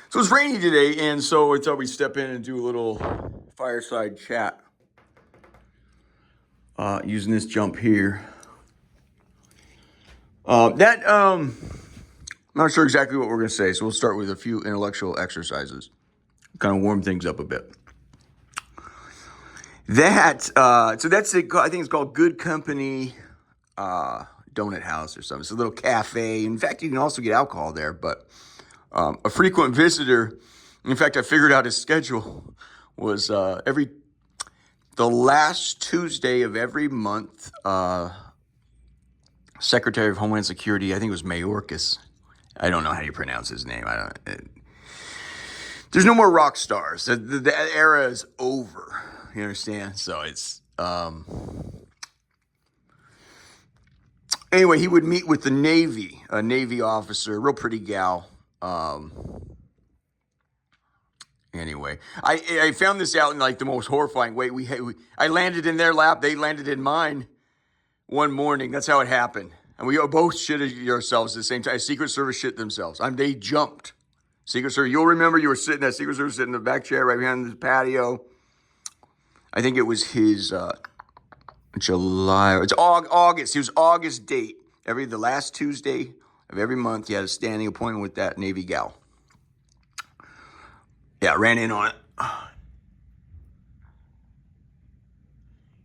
So it's rainy today, and so I thought we'd step in and do a little fireside chat using this jump here. I'm not sure exactly what we're going to say, so we'll start with a few intellectual exercises, kind of warm things up a bit. So that's it. I think it's called Good Company Donut House or something. It's a little cafe. In fact, you can also get alcohol there, but a frequent visitor. In fact, I figured out his schedule was the last Tuesday of every month. Secretary of Homeland Security, I think it was Mayorkas. I don't know how you pronounce his name. There's no more rock stars. The era is over. You understand? So it's anyway. He would meet with the Navy, a Navy officer, real pretty gal. Anyway, I found this out in like the most horrifying way. I landed in their lap. They landed in mine one morning. That's how it happened. And we both shitted ourselves at the same time. Secret Service shit themselves. They jumped. Secret Service. You'll remember you were sitting at Secret Service, sitting in the back chair right behind the patio. I think it was his July. It's August. It was August date. The last Tuesday of every month, he had a standing appointment with that Navy gal. Yeah, ran in on it.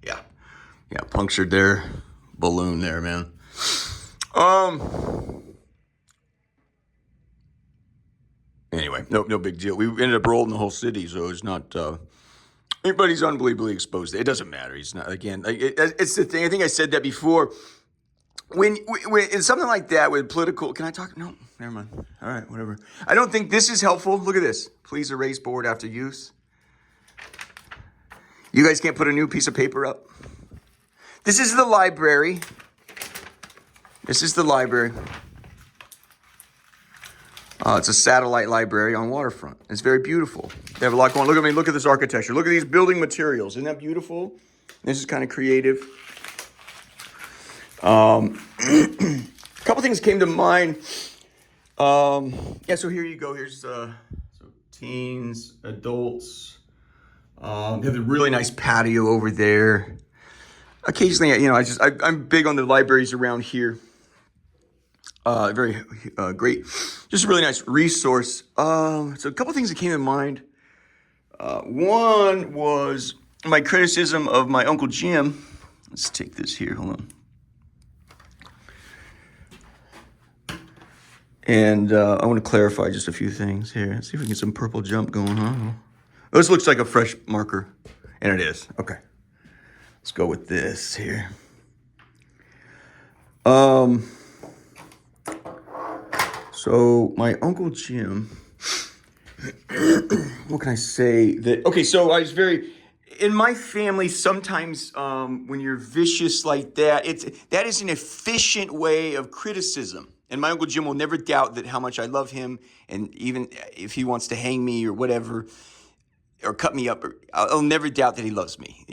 Yeah, punctured their balloon there, man. Anyway, no big deal. We ended up rolling the whole city, so it's not. Everybody's unbelievably exposed. It doesn't matter. He's not. Again, it's the thing. I think I said that before. When it's something like that with political, can I talk? No, never mind. All right, whatever. I don't think this is helpful. Look at this. Please erase board after use. You guys can't put a new piece of paper up. This is the library. It's a satellite library on waterfront. It's very beautiful. They have a lot going on. Look at me. Look at this architecture. Look at these building materials. Isn't that beautiful? This is kind of creative. A couple things came to mind. So here you go. Here's so teens, adults. They have a really nice patio over there. Occasionally, I'm big on the libraries around here. Very great, just a really nice resource. So a couple things that came to mind. One was my criticism of my Uncle Jim. Let's take this here. Hold on. And I want to clarify just a few things here. Let's see if we can get some purple jump going, huh? Oh, this looks like a fresh marker. And it is. Okay. Let's go with this here. So my Uncle Jim, what can I say? So I was in my family, sometimes when you're vicious like that, that is an efficient way of criticism. And my Uncle Jim will never doubt that how much I love him. And even if he wants to hang me or whatever, or cut me up, I'll never doubt that he loves me.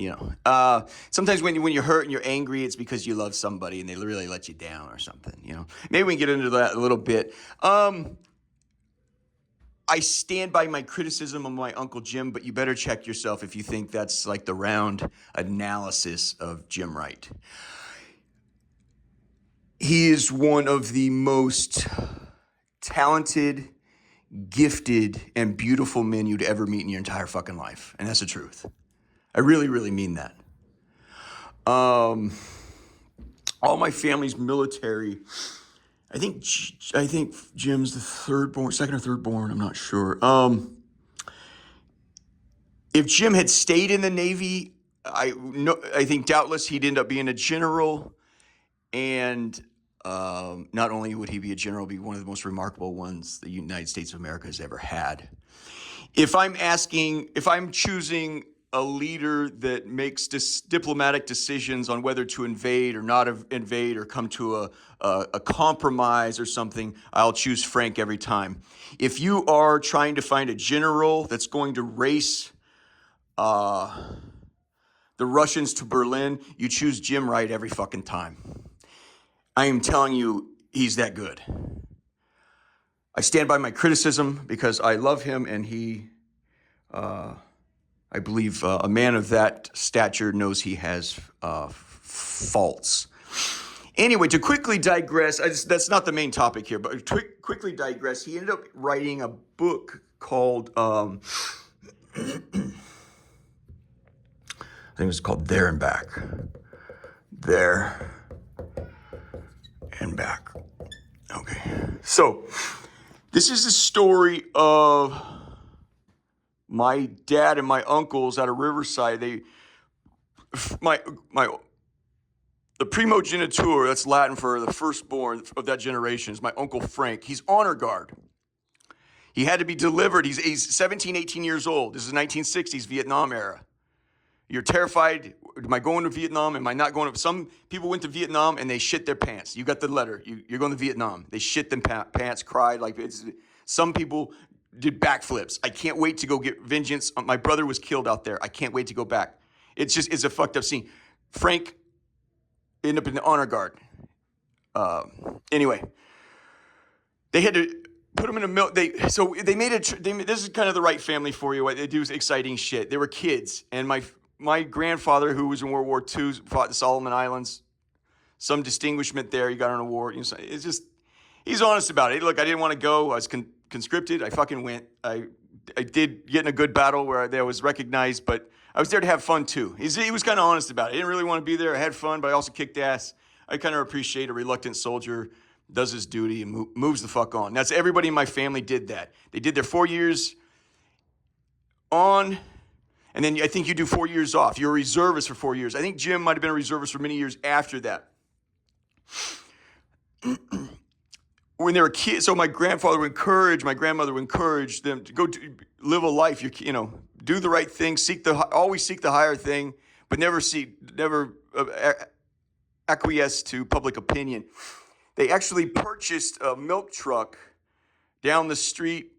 Sometimes when you're hurt and you're angry, it's because you love somebody and they really let you down or something. Maybe we can get into that a little bit. I stand by my criticism of my Uncle Jim, but you better check yourself if you think that's like the round analysis of Jim Wright. He is one of the most talented, gifted, and beautiful men you'd ever meet in your entire fucking life. And that's the truth. I really, really mean that. All my family's military. I think Jim's the second or third born. I'm not sure. If Jim had stayed in the Navy, I think doubtless he'd end up being a general. And not only would he be a general, be one of the most remarkable ones the United States of America has ever had. If I'm choosing a leader that makes diplomatic decisions on whether to invade or not invade or come to a compromise or something, I'll choose Frank every time. If you are trying to find a general that's going to race the Russians to Berlin, you choose Jim Wright every fucking time. I am telling you, he's that good. I stand by my criticism because I love him, and he, I believe, a man of that stature knows he has faults. Anyway, to quickly digress, that's not the main topic here, but to quickly digress, he ended up writing a book called, I think it was called There and Back. There and Back. Okay. So, this is the story of my dad and my uncles out of Riverside. The primogeniture, that's Latin for the firstborn of that generation, is my Uncle Frank. He's honor guard. He had to be delivered. He's 17, 18 years old. This is 1960s Vietnam era. You're terrified. Am I going to Vietnam? Am I not going to? Some people went to Vietnam and they shit their pants. You got the letter. You're going to Vietnam. They shit them pants, cried. Some people did backflips. I can't wait to go get vengeance. My brother was killed out there. I can't wait to go back. It's a fucked up scene. Frank ended up in the honor guard. Anyway, they had to put him in a mill. This is kind of the right family for you. What they do is exciting shit. They were kids, and my grandfather, who was in World War II, fought the Solomon Islands. Some distinguishment there. He got an award. It's just, he's honest about it. Look, I didn't want to go. I was conscripted. I fucking went. I did get in a good battle where I was recognized, but I was there to have fun too. He was kind of honest about it. I didn't really want to be there. I had fun, but I also kicked ass. I kind of appreciate a reluctant soldier does his duty and moves the fuck on. That's everybody in my family did that. They did their 4 years on, and then I think you do 4 years off. You're a reservist for 4 years. I think Jim might have been a reservist for many years after that. When they were kids, so my grandmother would encourage them to go live a life. Do the right thing, always seek the higher thing, but never acquiesce to public opinion. They actually purchased a milk truck down the street,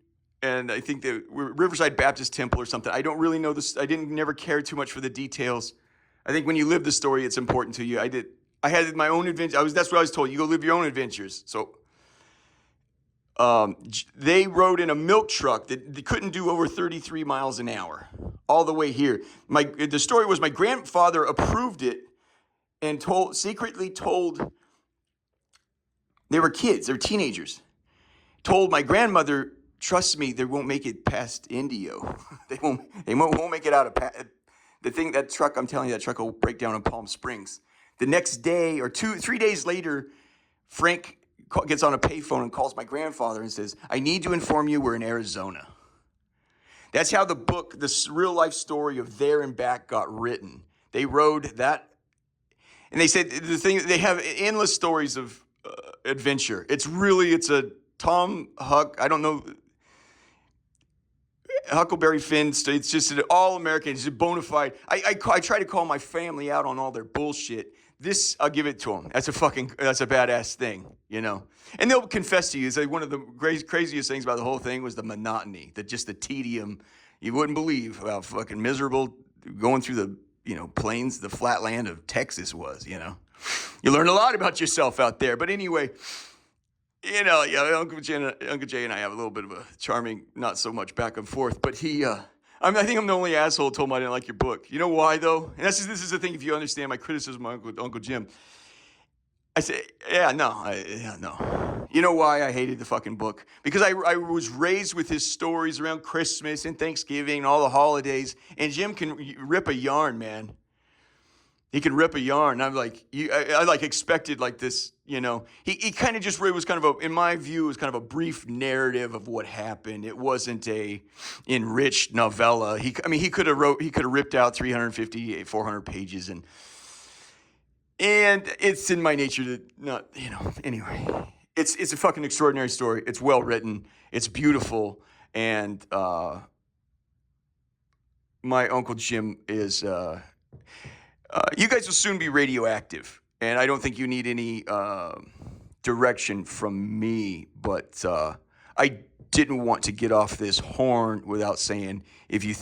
and I think the Riverside Baptist Temple or something. I don't really know this. I never cared too much for the details. I think when you live the story, it's important to you. I had my own adventure. That's what I was told. You go live your own adventures. So they rode in a milk truck that they couldn't do over 33 miles an hour all the way here. The story was my grandfather approved it and secretly told, they were kids, they were teenagers, told my grandmother, trust me, they won't make it past Indio. They won't make it out of that truck. I'm telling you, that truck will break down in Palm Springs. The next day or 3 days later, Frank gets on a payphone and calls my grandfather and says, I need to inform you we're in Arizona. That's how the book, this real life story of There and Back, got written. They rode that, and they said they have endless stories of adventure. It's a Tom Huck, I don't know, Huckleberry Finn. It's just an all-American. It's a bona fide. I try to call my family out on all their bullshit. This, I'll give it to them. That's a badass thing, And they'll confess to you. It's like one of the craziest things about the whole thing was the monotony, the tedium. You wouldn't believe how fucking miserable going through the, plains, the flat land of Texas was, You learn a lot about yourself out there. But anyway, Uncle Jay and I have a little bit of a charming, not so much back and forth, but I think I'm the only asshole who told him I didn't like your book. You know why, though? And this is the thing, if you understand my criticism of Uncle Jim. I say, no. You know why I hated the fucking book? Because I was raised with his stories around Christmas and Thanksgiving and all the holidays, and Jim can rip a yarn, man. He can rip a yarn. I'm like, I expected like this, He kind of just was kind of in my view, it was kind of a brief narrative of what happened. It wasn't a enriched novella. He could have ripped out 350, 400 pages, and it's in my nature to not, Anyway, it's a fucking extraordinary story. It's well written. It's beautiful, and my Uncle Jim is. You guys will soon be radioactive, and I don't think you need any direction from me, but I didn't want to get off this horn without saying, if you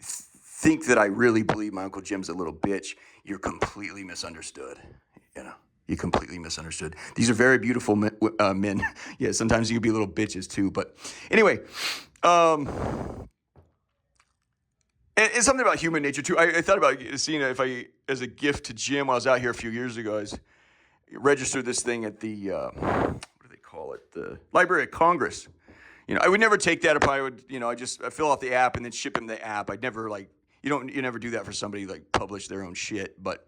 think that I really believe my Uncle Jim's a little bitch, you're completely misunderstood, You completely misunderstood. These are very beautiful men. Yeah, sometimes you can be little bitches too. But anyway, and something about human nature too. I thought about seeing if I, as a gift to Jim, when I was out here a few years ago, I registered this thing at the, what do they call it? The Library of Congress. I would never take that if I would, I fill out the app and then ship him the app. I'd never you never do that for somebody publish their own shit. But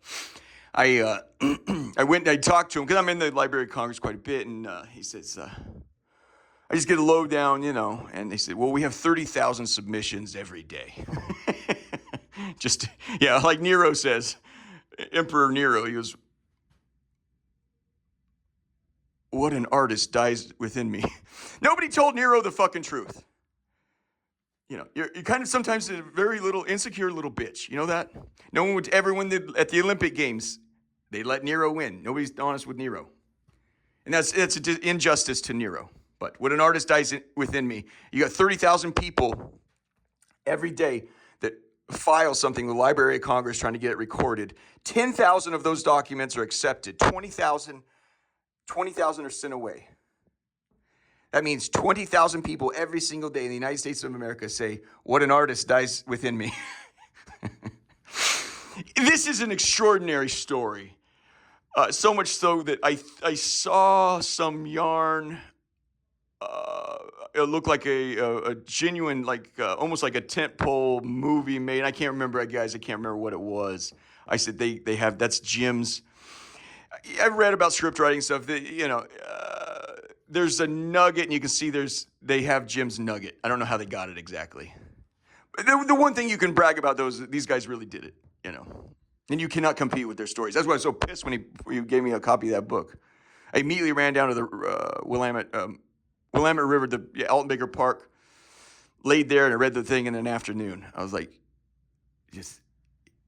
I went and I talked to him because I'm in the Library of Congress quite a bit. And he says, I just get a lowdown, and they said, well, we have 30,000 submissions every day. Like Nero says, Emperor Nero, he goes, what an artist dies within me. Nobody told Nero the fucking truth. You're kind of sometimes a very little insecure little bitch. You know that? No one would ever win at the Olympic Games. They let Nero win. Nobody's honest with Nero. And that's an injustice to Nero. But what an artist dies within me. You got 30,000 people every day that file something in the Library of Congress trying to get it recorded. 10,000 of those documents are accepted. 20,000 are sent away. That means 20,000 people every single day in the United States of America say, what an artist dies within me. This is an extraordinary story. So much so that I saw some yarn. It looked like a genuine, almost like a tentpole movie made. I can't remember, guys. I can't remember what it was. I said they have, that's Jim's. I've read about script writing stuff that, there's a nugget and you can see they have Jim's nugget. I don't know how they got it exactly. But the one thing you can brag about these guys really did it, and you cannot compete with their stories. That's why I was so pissed when he gave me a copy of that book. I immediately ran down to the Willamette River, the Alton Baker Park, laid there and I read the thing in an afternoon. I was like,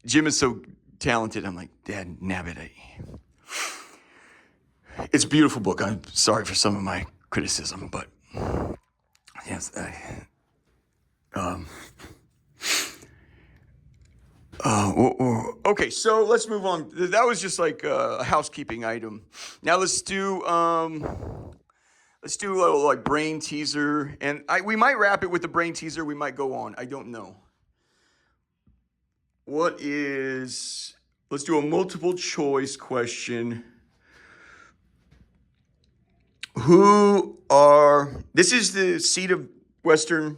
Jim is so talented. I'm like, Dad, nabbit it. It's a beautiful book. I'm sorry for some of my criticism, but yes. Okay, so let's move on. That was just like a housekeeping item. Now let's do a little brain teaser, and we might wrap it with the brain teaser. We might go on. I don't know. Let's do a multiple choice question. This is the seat of Western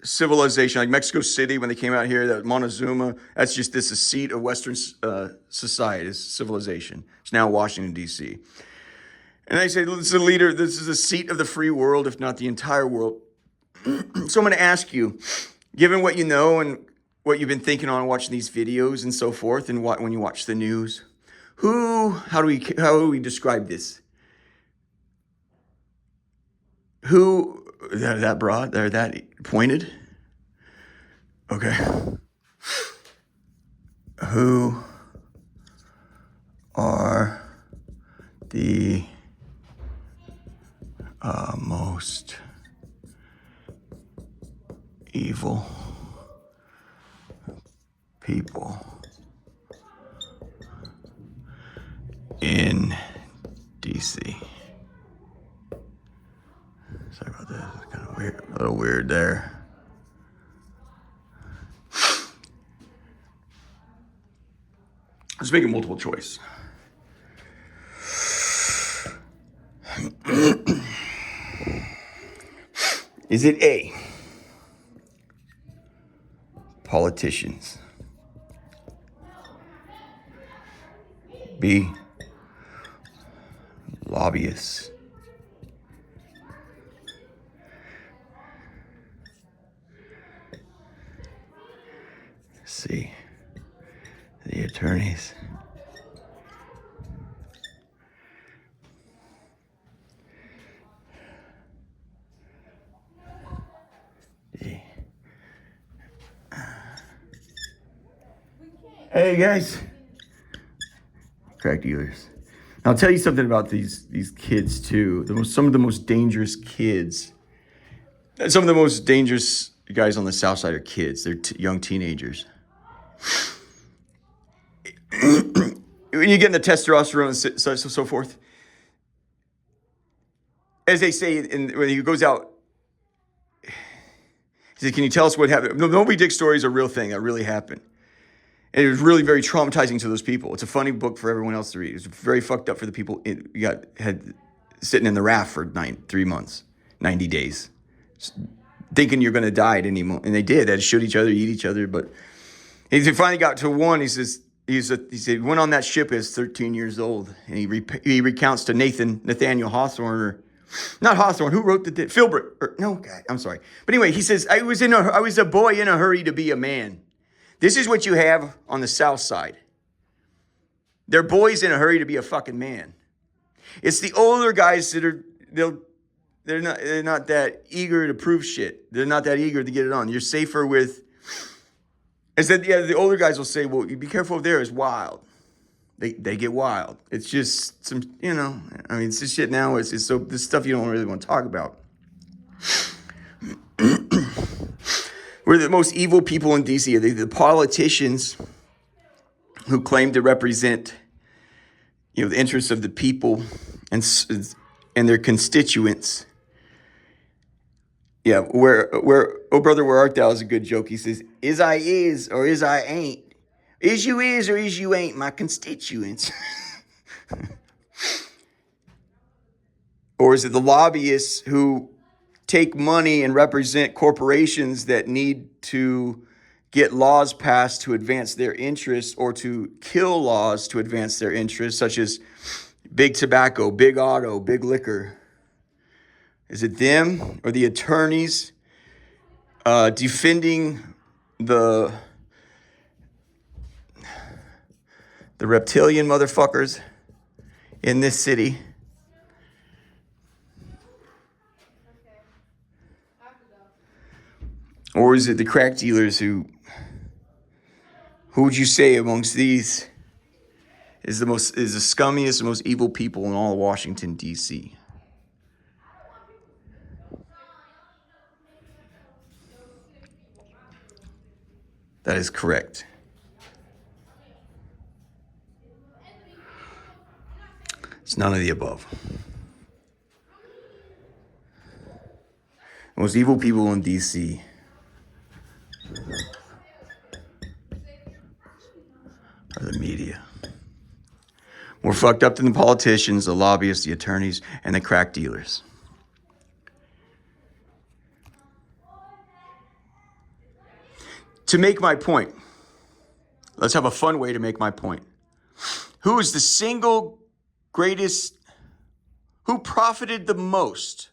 civilization, like Mexico City when they came out here, that Montezuma, this is a seat of Western society, civilization. It's now Washington, D.C. And they say, this is the seat of the free world, if not the entire world. So I'm going to ask you, given what you know and what you've been thinking on watching these videos and so forth, and when you watch the news, how do we describe this? They're that broad? They're that pointed? Okay. Who are the most evil people in DC? Sorry about that. It's kind of weird, a little weird there. Let's make a multiple choice. Is it A, politicians? B, lobbyists? C, the attorneys? D. Hey guys, crack dealers. I'll tell you something about these kids too. Some of the most dangerous kids. Some of the most dangerous guys on the South Side are kids. They're young teenagers. when you get the testosterone and so forth, as they say, when he goes out, he said, "Can you tell us what happened?" The Moby Dick story is a real thing that really happened. And it was really very traumatizing to those people. It's a funny book for everyone else to read. It was very fucked up for the people had sitting in the raft for 3 months, 90 days, thinking you're going to die at any moment. And they did. They had to shoot each other, eat each other. But he finally got to one. He said, he went on that ship as 13 years old. And he recounts to Nathaniel Hawthorne, or not Hawthorne, who wrote Philbrick? No, God, I'm sorry. But anyway, he says, I was a boy in a hurry to be a man. This is what you have on the South Side. They're boys in a hurry to be a fucking man. It's the older guys that they're not that eager to prove shit. They're not that eager to get it on. You're safer with. Instead, the older guys will say, "Well, be careful if there is wild." They get wild. It's just some, I mean, it's just shit now. It's so this stuff you don't really want to talk about. We're the most evil people in D.C. The politicians who claim to represent, the interests of the people and their constituents. Yeah, oh brother, where art thou is a good joke. He says, "Is I is or is I ain't? Is you is or is you ain't my constituents?" Or is it the lobbyists who take money and represent corporations that need to get laws passed to advance their interests, or to kill laws to advance their interests, such as big tobacco, big auto, big liquor? Is it them or the attorneys defending the reptilian motherfuckers in this city? Or is it the crack dealers who would you say amongst these is the scummiest, the most evil people in all of Washington, D.C.? That is correct. It's none of the above. The most evil people in D.C. are the media. More fucked up than the politicians, the lobbyists, the attorneys, and the crack dealers. To make my point, let's have a fun way to make my point. Who is the single greatest, who profited the most?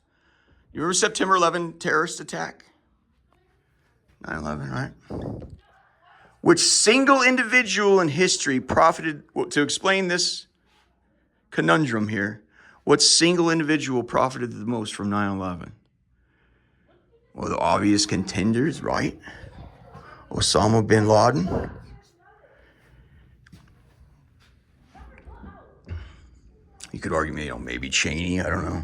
You remember September 11 terrorist attack? 9/11, right? Which single individual in history profited, to explain this conundrum here, what single individual profited the most from 9/11? Well, the obvious contenders, right? Osama bin Laden. You could argue, maybe Cheney. I don't know.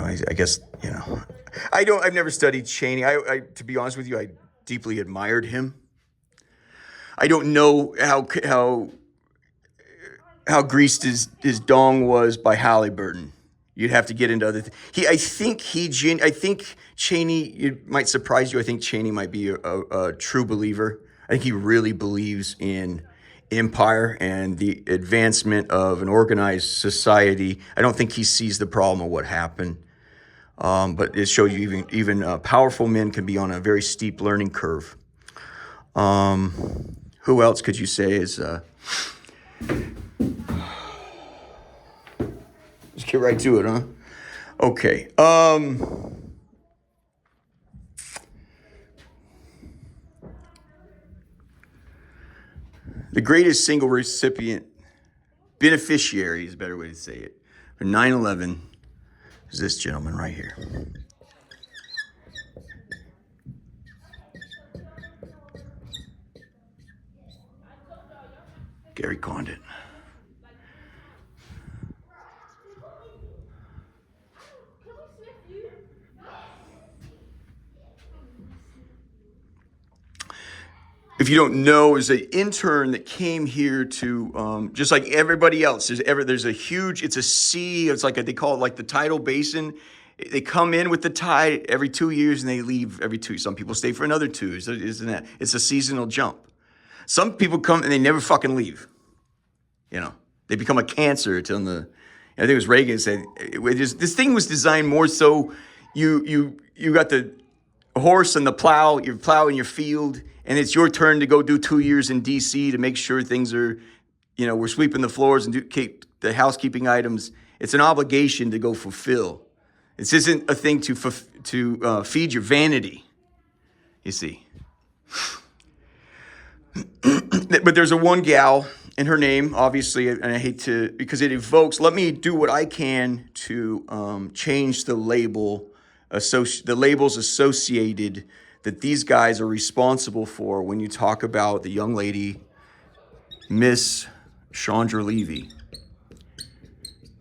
I guess, I've never studied Cheney. I to be honest with you, I deeply admired him. I don't know how greased his dong was by Halliburton. You'd have to get into other things. I think Cheney, it might surprise you, I think Cheney might be a true believer. I think he really believes in empire and the advancement of an organized society. I don't think he sees the problem of what happened. But it shows you even powerful men can be on a very steep learning curve. Who else could you say is... Let's get right to it, huh? Okay. The greatest single beneficiary is a better way to say it, for 9/11 is this gentleman right here. Gary Condit. if you don't know, is an intern that came here to, just like everybody else. There's a huge, it's a sea. It's like they call it like the tidal basin. They come in with the tide every 2 years and they leave every 2. Some people stay for another 2. Isn't that? It's a seasonal jump. Some people come and they never fucking leave. You know, they become a cancer until I think it was Reagan said, this thing was designed more so you got the horse and the plow, you're plowing your field, and it's your turn to go do 2 years in D.C. to make sure things are, we're sweeping the floors and keep the housekeeping items. It's an obligation to go fulfill. This isn't a thing to feed your vanity, you see. But there's a one gal, and her name, obviously, and I hate to, because it evokes, let me do what I can to change the labels associated that these guys are responsible for when you talk about the young lady, Miss Chandra Levy.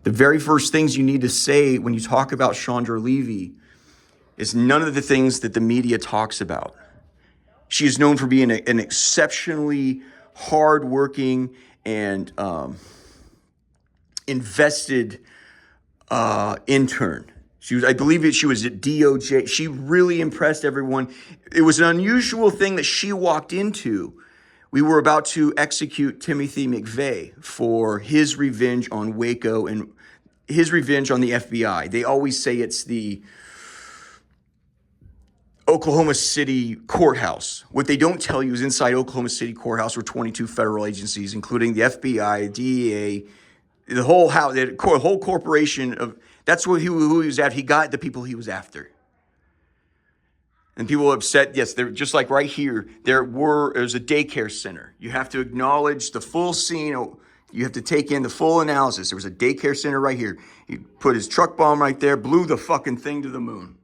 The very first things you need to say when you talk about Chandra Levy is none of the things that the media talks about. She is known for being an exceptionally hardworking and invested intern. I believe she was at DOJ. She really impressed everyone. It was an unusual thing that she walked into. We were about to execute Timothy McVeigh for his revenge on Waco and his revenge on the FBI. They always say it's the Oklahoma City courthouse. What they don't tell you is inside Oklahoma City courthouse were 22 federal agencies, including the FBI, DEA, the whole house, the whole corporation of. That's who he was after. He got the people he was after. And people are upset. Yes, they're just like right here. There's a daycare center. You have to acknowledge the full scene. You have to take in the full analysis. There was a daycare center right here. He put his truck bomb right there, blew the fucking thing to the moon,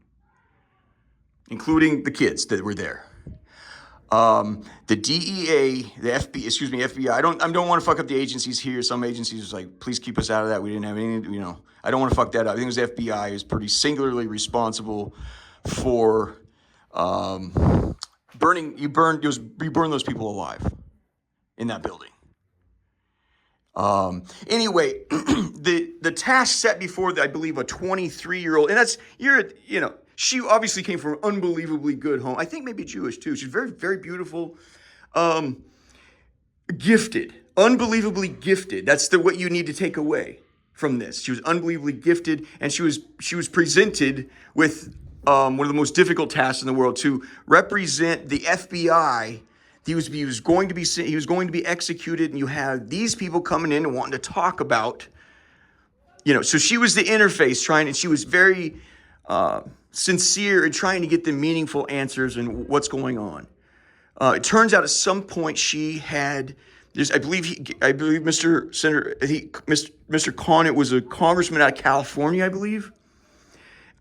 including the kids that were there. The DEA, the FBI. I don't want to fuck up the agencies here. Some agencies was like, please keep us out of that. We didn't have any, I don't want to fuck that up. I think it was the FBI is pretty singularly responsible for burning those people alive in that building. Anyway, the task set before, I believe, a 23-year-old, and she obviously came from an unbelievably good home. I think maybe Jewish too. She's very, very beautiful, gifted, unbelievably gifted. That's what you need to take away from this. She was unbelievably gifted, and she was presented with one of the most difficult tasks in the world to represent the FBI. He was going to be executed, and you have these people coming in and wanting to talk about, So she was the interface and she was very sincere in trying to get the meaningful answers and what's going on. It turns out at some point she had. I believe Mr. Senator, Mr. Conant was a congressman out of California, I believe.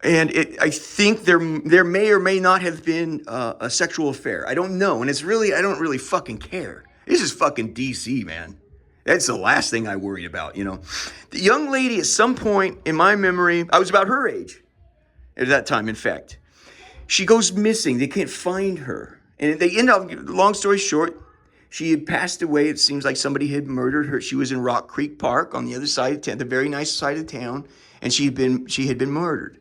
And I think there may or may not have been a sexual affair. I don't know. And I don't really fucking care. This is fucking DC, man. That's the last thing I worried about, The young lady at some point in my memory, I was about her age at that time, in fact. She goes missing. They can't find her. And they end up, long story short, she had passed away. It seems like somebody had murdered her. She was in Rock Creek Park on the other side of town, the very nice side of town, and she had been murdered.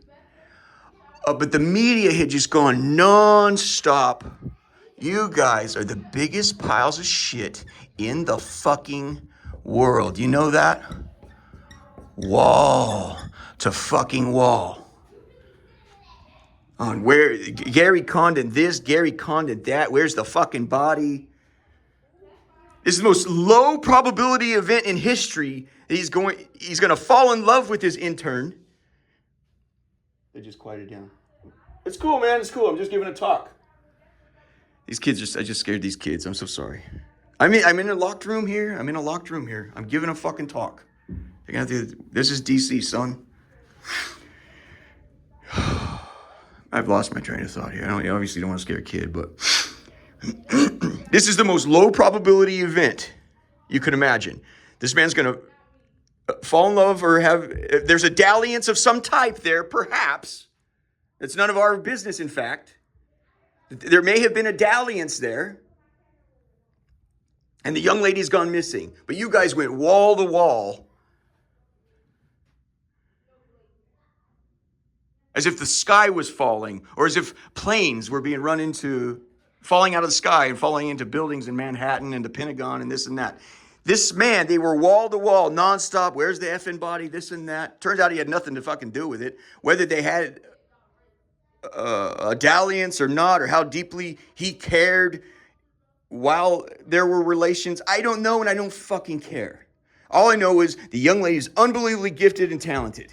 But the media had just gone nonstop. You guys are the biggest piles of shit in the fucking world. You know that? Wall to fucking wall. On where Gary Condon this, Gary Condon that. Where's the fucking body? This is the most low probability event in history that he's going to fall in love with his intern. They just quieted down. It's cool, man. It's cool. I'm just giving a talk. These kids I just scared these kids. I'm so sorry. I'm in a locked room here. I'm giving a fucking talk. This is DC, son. I've lost my train of thought here. I obviously don't want to scare a kid, but this is the most low probability event you could imagine. This man's going to fall in love or there's a dalliance of some type there, perhaps. It's none of our business, in fact. There may have been a dalliance there. And the young lady's gone missing. But you guys went wall to wall as if the sky was falling, or as if planes were being run into, falling out of the sky and falling into buildings in Manhattan and the Pentagon and this and that. This man, they were wall to wall, nonstop. Where's the effing body? This and that. Turns out he had nothing to fucking do with it. Whether they had a dalliance or not, or how deeply he cared while there were relations, I don't know, and I don't fucking care. All I know is the young lady is unbelievably gifted and talented.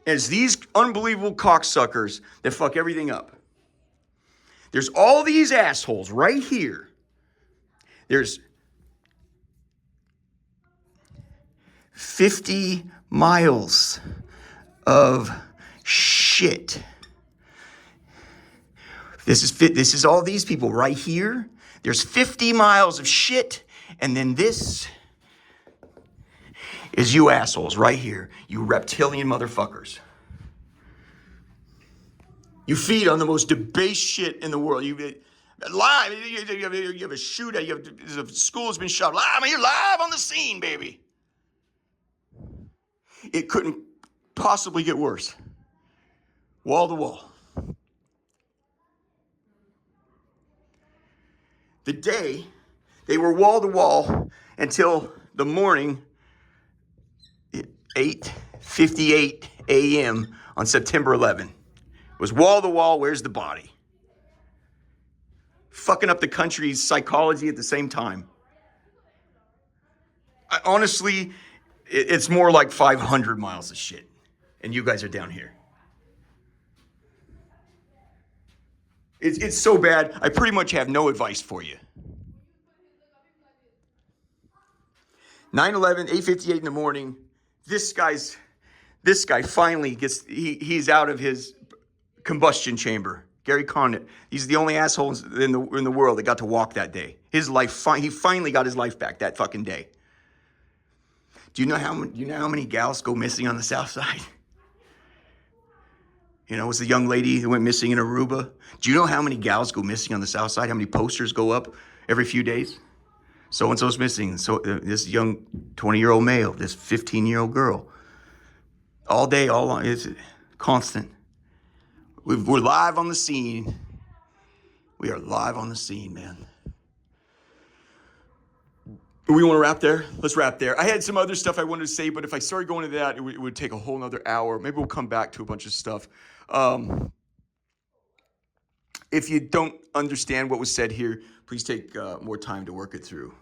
And it's these unbelievable cocksuckers that fuck everything up. There's all these assholes right here. There's 50 miles of shit. This is all these people right here. There's 50 miles of shit, and then this is you assholes right here, you reptilian motherfuckers. You feed on the most debased shit in the world. You live. You have a shootout. The school's been shot. Live. You're live on the scene, baby. It couldn't possibly get worse. Wall to wall. The day they were wall to wall until the morning, 8:58 a.m. on September 11. It was wall to wall. Where's the body? Fucking up the country's psychology at the same time. Honestly, it's more like 500 miles of shit. And you guys are down here. It's so bad, I pretty much have no advice for you. 9/11, 8:58 in the morning. This guy finally he's out of his combustion chamber. Gary Condit. He's the only asshole in the world that got to walk that day. His life, he finally got his life back that fucking day. Do you know how many gals go missing on the South Side? You know, it was the young lady who went missing in Aruba. Do you know how many gals go missing on the South Side? How many posters go up every few days? So-and-so's missing. So this young 20-year-old male, this 15-year-old girl. All day, all on. It's constant. We're live on the scene. We are live on the scene, man. We want to wrap there? Let's wrap there. I had some other stuff I wanted to say, but if I started going into that, it would take a whole nother hour. Maybe we'll come back to a bunch of stuff. If you don't understand what was said here, please take more time to work it through.